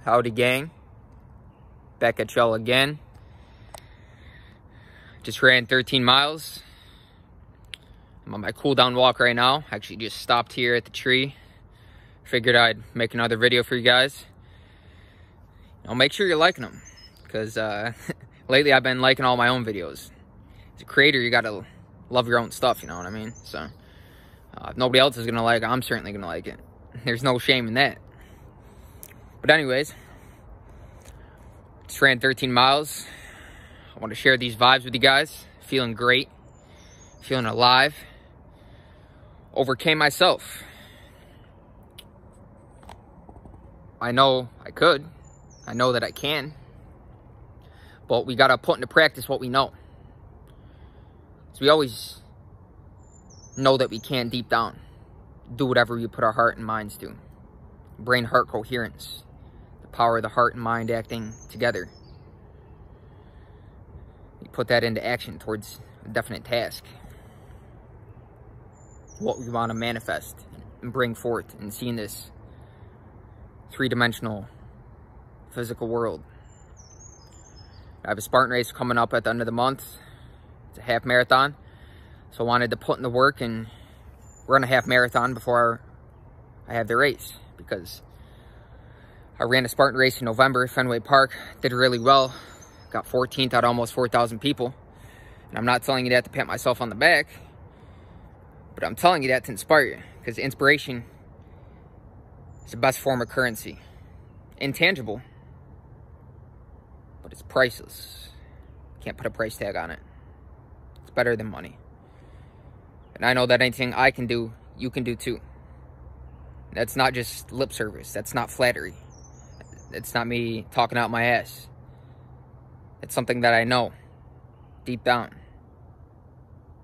Howdy gang, back at y'all again. Just ran 13 miles. I'm on my cool down walk right now. Actually just stopped here at the tree. Figured I'd make another video for you guys. Make sure you're liking them, because lately I've been liking all my own videos. As a creator, you gotta love your own stuff, you know what I mean? So if nobody else is gonna like it, I'm certainly gonna like it. There's no shame in that. But anyways, just ran 13 miles. I want to share these vibes with you guys. Feeling great. Feeling alive. Overcame myself. I know I could. I know that I can. But we got to put into practice what we know. So we always know that we can deep down do whatever we put our heart and minds to. Brain-heart coherence. The power of the heart and mind acting together. You put that into action towards a definite task. What we want to manifest and bring forth and see in this three-dimensional physical world. I have a Spartan race coming up at the end of the month. It's a half marathon. So I wanted to put in the work and run a half marathon before I have the race, because I ran a Spartan race in November at Fenway Park, did really well, got 14th out of almost 4,000 people. And I'm not telling you that to pat myself on the back, but I'm telling you that to inspire you, because inspiration is the best form of currency. Intangible, but it's priceless. Can't put a price tag on it. It's better than money. And I know that anything I can do, you can do too. That's not just lip service. That's not flattery. It's not me talking out my ass. It's something that I know deep down.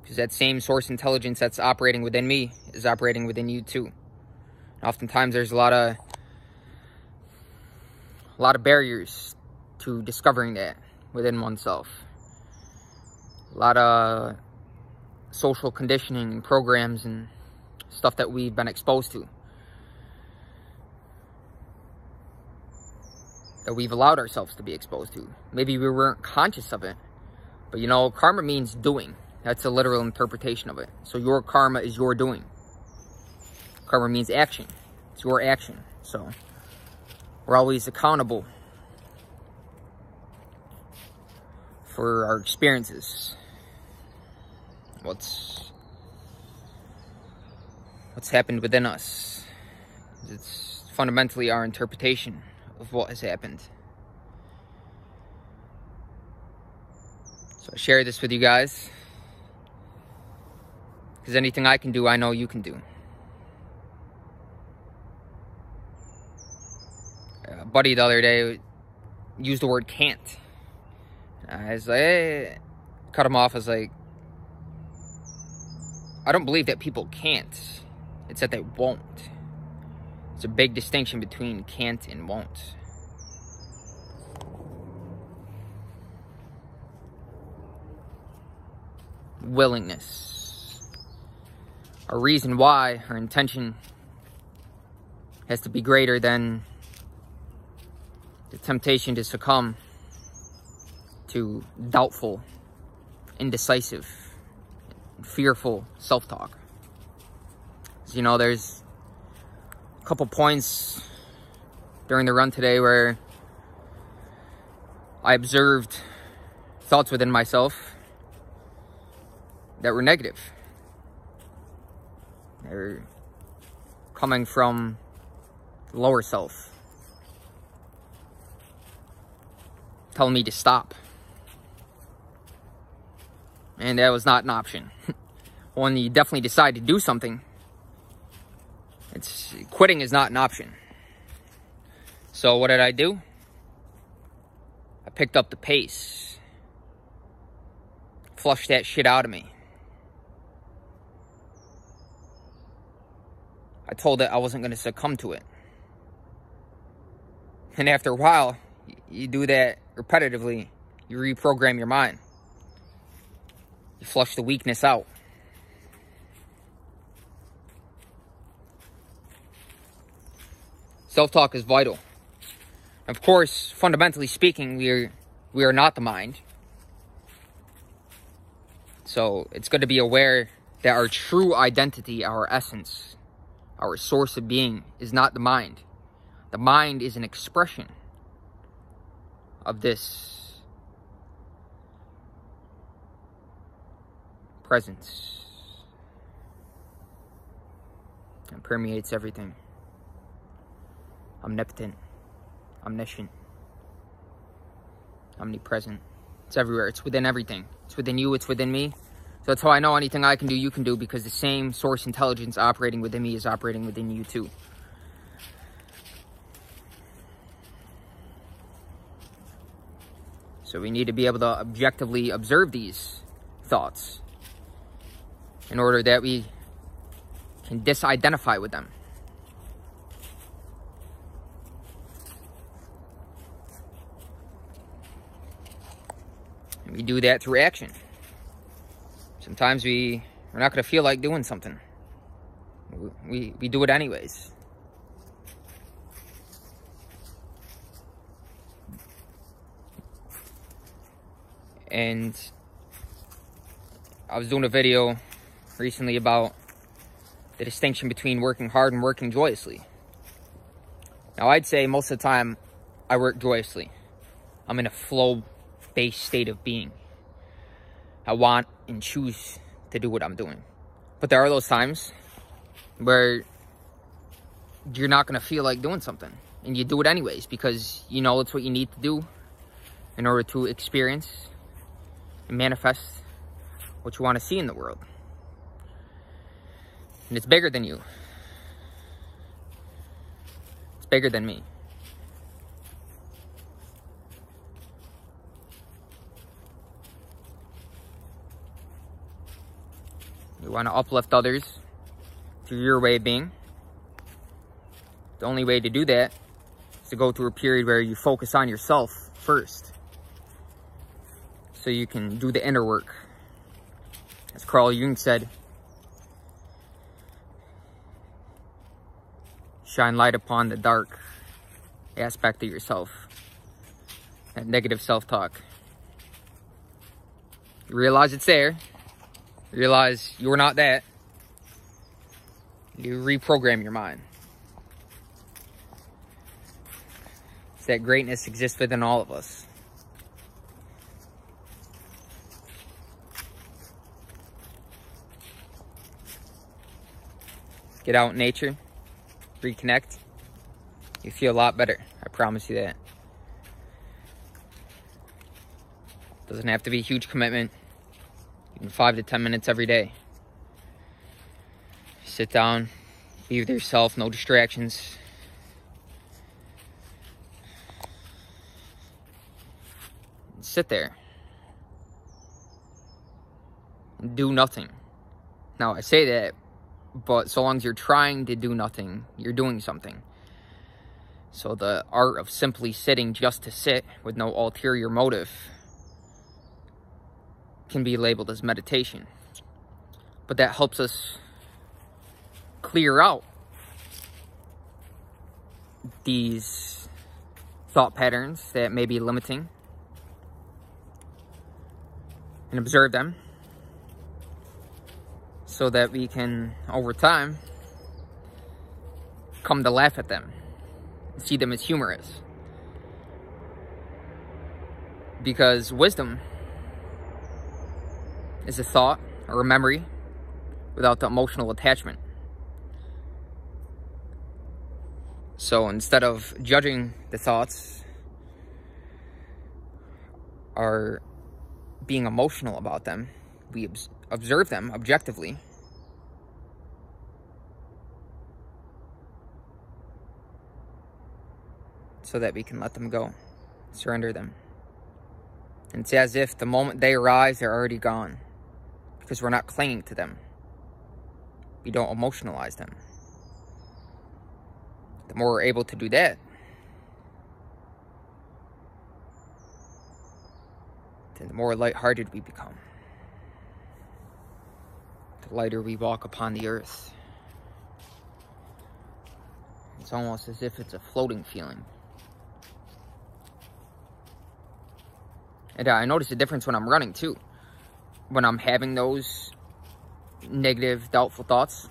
Because that same source intelligence that's operating within me is operating within you too. And oftentimes there's a lot of barriers to discovering that within oneself. A lot of social conditioning and programs and stuff that we've been exposed to, that we've allowed ourselves to be exposed to. Maybe we weren't conscious of it, but you know, karma means doing. That's a literal interpretation of it. So your karma is your doing. Karma means action. It's your action. So we're always accountable for our experiences. What's happened within us. It's fundamentally our interpretation of what has happened. So I share this with you guys, because anything I can do, I know you can do. A buddy the other day used the word can't. I was like, hey, cut him off. I was like, I don't believe that people can't. It's that they won't. It's a big distinction between can't and won't. Willingness. A reason why our intention has to be greater than the temptation to succumb to doubtful, indecisive, fearful self-talk. So, you know, there's a couple points during the run today where I observed thoughts within myself that were negative. They're coming from the lower self, telling me to stop. And that was not an option. When you definitely decide to do something, quitting is not an option. So what did I do? I picked up the pace. Flushed that shit out of me. I told it I wasn't going to succumb to it. And after a while, you do that repetitively, you reprogram your mind. You flush the weakness out. Self-talk is vital. Of course, fundamentally speaking, we are not the mind. So it's good to be aware that our true identity, our essence, our source of being is not the mind. The mind is an expression of this presence. It permeates everything. Omnipotent, omniscient, omnipresent. It's everywhere. It's within everything. It's within you. It's within me. So that's how I know anything I can do, you can do, because the same source intelligence operating within me is operating within you too. So we need to be able to objectively observe these thoughts in order that we can disidentify with them. And we do that through action. Sometimes we're not going to feel like doing something. We do it anyways. And I was doing a video recently about the distinction between working hard and working joyously. Now, I'd say most of the time I work joyously. I'm in a flow-based state of being. I want and choose to do what I'm doing. But there are those times where you're not going to feel like doing something. And you do it anyways because you know it's what you need to do in order to experience and manifest what you want to see in the world. And it's bigger than you. It's bigger than me. You want to uplift others through your way of being. The only way to do that is to go through a period where you focus on yourself first, so you can do the inner work. As Carl Jung said, shine light upon the dark aspect of yourself, that negative self-talk. You realize it's there. You realize you're not that. You reprogram your mind. It's that greatness exists within all of us. Get out in nature, reconnect. You feel a lot better. I promise you that. Doesn't have to be a huge commitment. Even 5 to 10 minutes every day. Sit down, be with yourself, no distractions. And sit there. And do nothing. Now, I say that, but so long as you're trying to do nothing, you're doing something. So the art of simply sitting just to sit with no ulterior motive can be labeled as meditation. But that helps us clear out these thought patterns that may be limiting and observe them, so that we can, over time, come to laugh at them and see them as humorous. Because wisdom is a thought or a memory without the emotional attachment. So instead of judging the thoughts or being emotional about them, we observe them objectively. So that we can let them go, surrender them. And it's as if the moment they arise, they're already gone, because we're not clinging to them. We don't emotionalize them. The more we're able to do that, then the more lighthearted we become. The lighter we walk upon the earth. It's almost as if it's a floating feeling. And I notice a difference when I'm running too. When I'm having those negative, doubtful thoughts,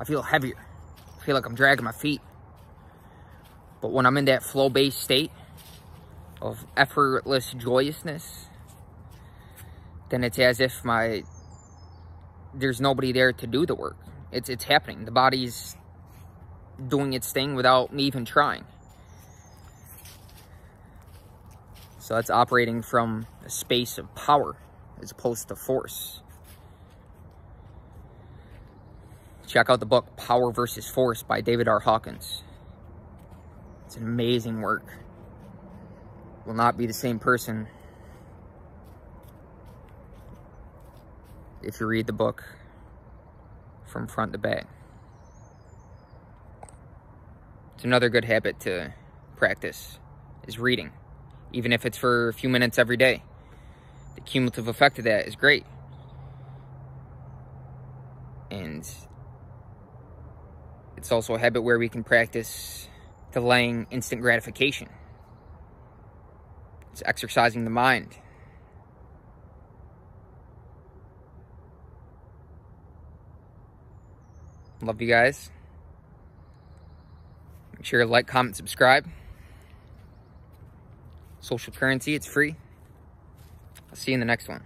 I feel heavier. I feel like I'm dragging my feet. But when I'm in that flow-based state of effortless joyousness, then it's as if there's nobody there to do the work. It's happening. The body's doing its thing without me even trying. So that's operating from a space of power as opposed to force. Check out the book Power versus Force by David R. Hawkins. It's an amazing work. Will not be the same person if you read the book from front to back. It's another good habit to practice, is reading. Even if it's for a few minutes every day. The cumulative effect of that is great. And it's also a habit where we can practice delaying instant gratification. It's exercising the mind. Love you guys. Make sure to like, comment, subscribe. Social currency, it's free. I'll see you in the next one.